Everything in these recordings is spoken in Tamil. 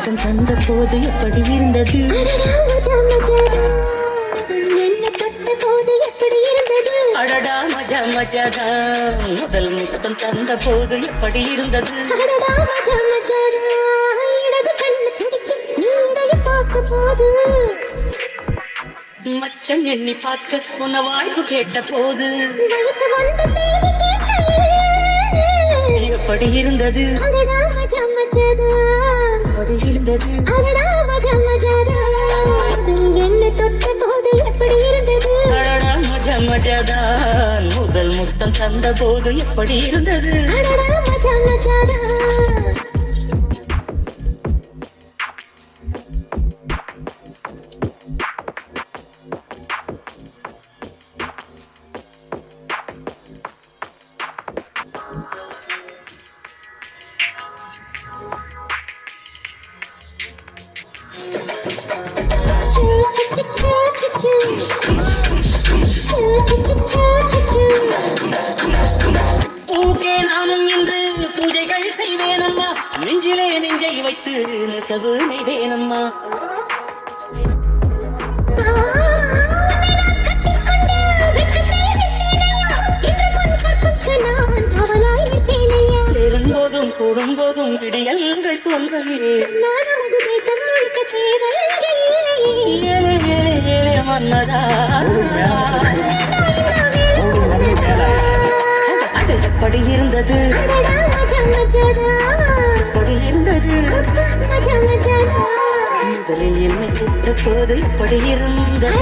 முத்தம் தந்த போது எப்படி இருந்தது? என்ன தொட்ட போது எப்படி இருந்தது? அடடா மஜா மஜாதான் முதல் முத்தம் தந்த போது எப்படி இருந்தது? அடடா மஜா மஜாதான் இடது கண்ணு துடிக்க நீங்களை பார்த்த போது மச்சம் எண்ணி பார்க்க உன்ன வாய்ப்பு கேட்ட போது வயசு வந்த தேதி கேட்கையில் எப்படி இருந்தது? அடடா மஜா மஜாதான் எப்படி இருந்தது? அடடா மஜா மஜாதான் என்ன தொட்ட போது எப்படி இருந்தது? அடடா மஜா மஜாதான் முதல் முத்தம் தந்த போது எப்படி இருந்தது? அடடா மஜா மஜாதான் பூக்கே நானும் இன்று பூஜைகள் செய்வேனம்மா நெஞ்சிலே நெஞ்சை வைத்து நெசவு நெய்வேனம்மா சேரும் போதும் கூடும் போதும் விடியல்கள் தோன்றவே ஏழை ஏழை ஏழை மன்னதா அது எப்படி இருந்தது? எப்படி இருந்தது? முதலில் என்னை தொட்ட போது எப்படி இருந்தது?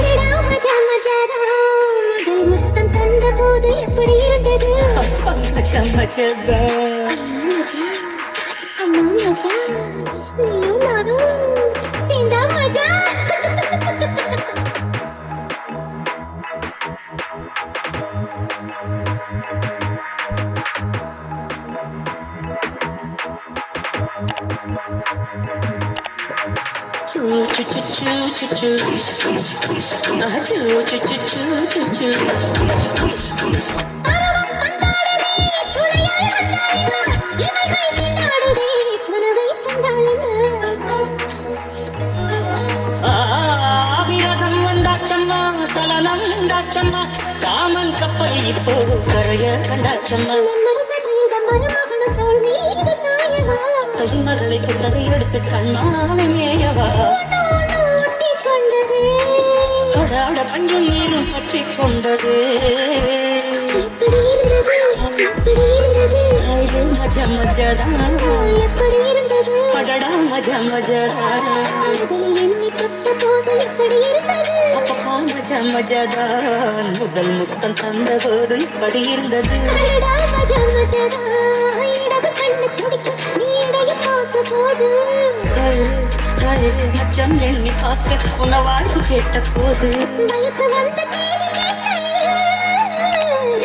முத்தம் தந்த போது எப்படி இருந்தது? மச்சா மச்சா அம்மா மஜா நீயும் நானும் சேர்ந்தா மஜா ஆவிரதம் வந்தாச்சம்மா சலனம் உண்டாச்சம்மா காமன் கப்பல் இப்போ கரைய கண்டாச்சம்மா தையின் மகளை கொண்டதை எடுத்து கண்ணாலை மேயவா கொடாட பஞ்சும் நீரும் பற்றி கொண்டது மஜா மஜாதான் அடடா மஜா மஜாதான் அப்பா மஜா மஜாதான் முதல் முத்தம் தந்த போது இப்படி இருந்தது மச்சம் எண்ணி பார்க்க உன்ன வாழ்வு கேட்ட போது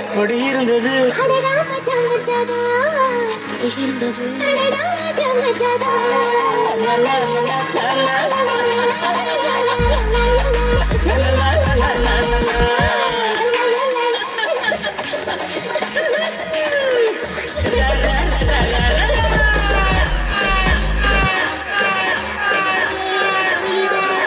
எப்படி இருந்தது? இருந்தது